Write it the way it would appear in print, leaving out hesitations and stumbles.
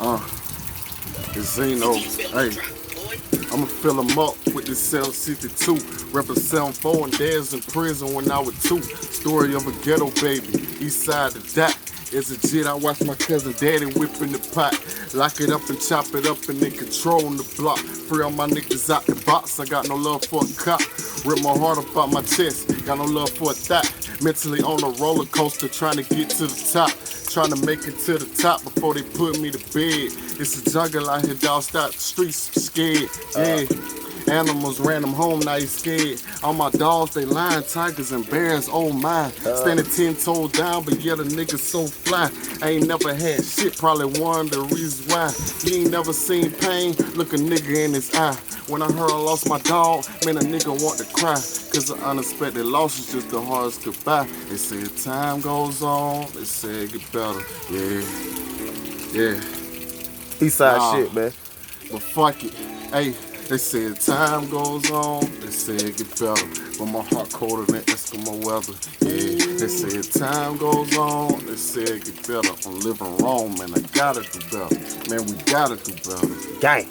It's Zino. Hey, I'ma fill him up with this cell 62. Represent 4 and dad's in prison when I was 2. Story of a ghetto baby, east side of that. As a kid, I watched my cousin daddy whipping the pot. Lock it up and chop it up and then controlling the block. Free all my niggas out the box, I got no love for a cop. Rip my heart up out my chest, got no love for a thought. Mentally on a roller coaster, trying to get to the top. Trying to make it to the top before they put me to bed. It's a jungle out here, dog. Stop the streets scared. Yeah. Animals ran them home, now you scared. All my dogs, they lion, tigers, and bears, oh my. Standing 10 toes down, but yet a nigga so fly. I ain't never had shit, probably one of the reasons why. You ain't never seen pain, look a nigga in his eye. When I heard I lost my dog, man, a nigga want to cry. Cause the unexpected loss is just the hardest goodbye. They say time goes on, they say it get better. Yeah. East side shit, man. But fuck it, hey. They said time goes on, they said it get better. But my heart colder than Eskimo weather. Yeah, they said time goes on, they said it get better. I'm living wrong, man, I gotta do better. Man, we gotta do better. Gang.